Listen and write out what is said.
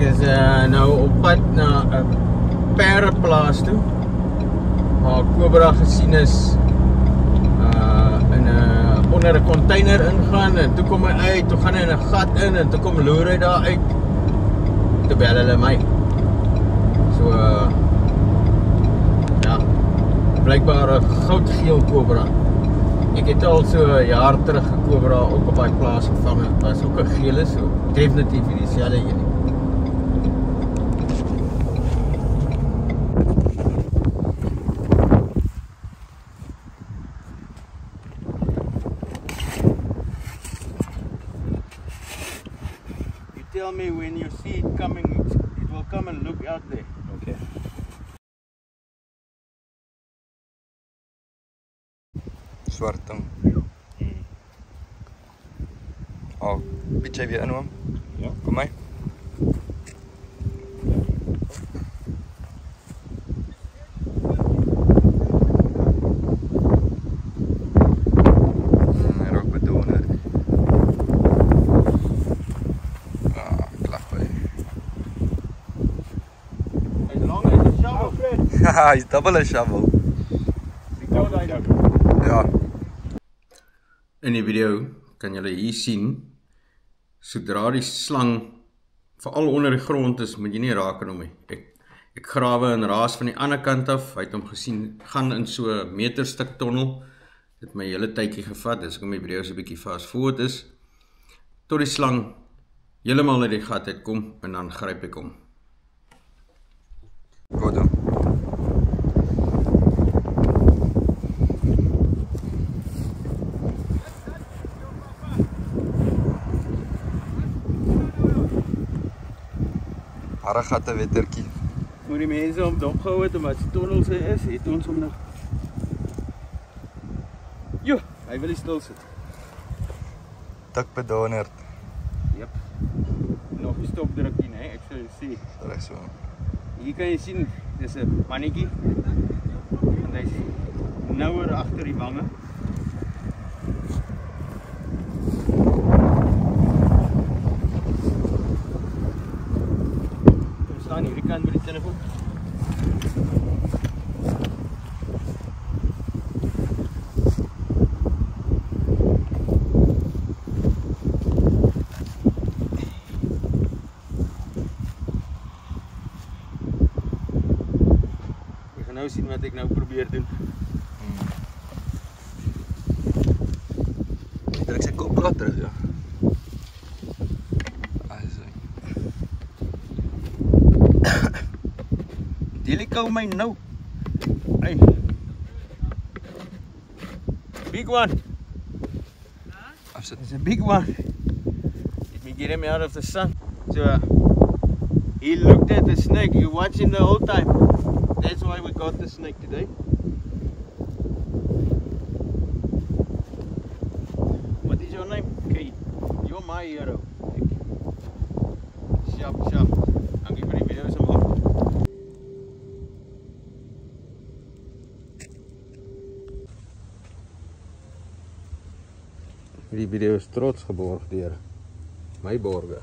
is nou op pad na 'n pereplaas toe waar kobra gesien is onder 'n container ingaan en toe kom hy uit, toe gaan hy in 'n gat in en toe kom loer hy daar uit. Toe bel hulle my. So ja, blykbaar 'n goudgeel kobra. Ek het al so 'n jaar terug 'n kobra ook op daai plaas gevang. Dit was ook 'n gele, so definitief nie dieselfde een nie. You tell me when you see it coming, it will come and look out there. Okay. Swart ding. Oh, bied jy weer in hom? Ja. Kom my. Hy raak bedonder. Klap by. As long as it's shovel, Fred. Haha, hy's double a shovel. Ja. In die video kan julle hier sien, sodra die slang veral onder die grond is, moet jy nie raak aan hom nie. Ek grawe en raas van die ander kant af, hy het hom gesien, gaan in so 'n meterstuk tonnel, dit my hele tydjie gevat, dis hoekom die video so 'n bietjie fast forward is, tot die slang heeltemal uit die gat uitkom, en dan gryp ek hom. Goed dan. Harregatte wettertjie. Voor die mense om dopgehou het omdat die tonnel sy is, het ons hom nog. Jo, hy wil nie stil sit. Dik bedonderd. Jep. Nog nie stop drukkie, nee, ek sal sê. Reg so. Hier kan jy sien, dis 'n mannetjie. En hy's nouer agter die wange. Staan hierdie kant met die telefoon. Jy gaan nou sien wat ek nou probeer doen. Ek druk sy kop laat terug, ja. Jullie kou my nou. Hey. Big one. It's a big one. Let me get him out of the sun. So he looked at the snake. You watching the whole time. That's why we got the snake today. What is your name? Kate. You're my hero. Sharp, sharp. Dankie vir die video's om op. Die video is trots geborg deur my borge.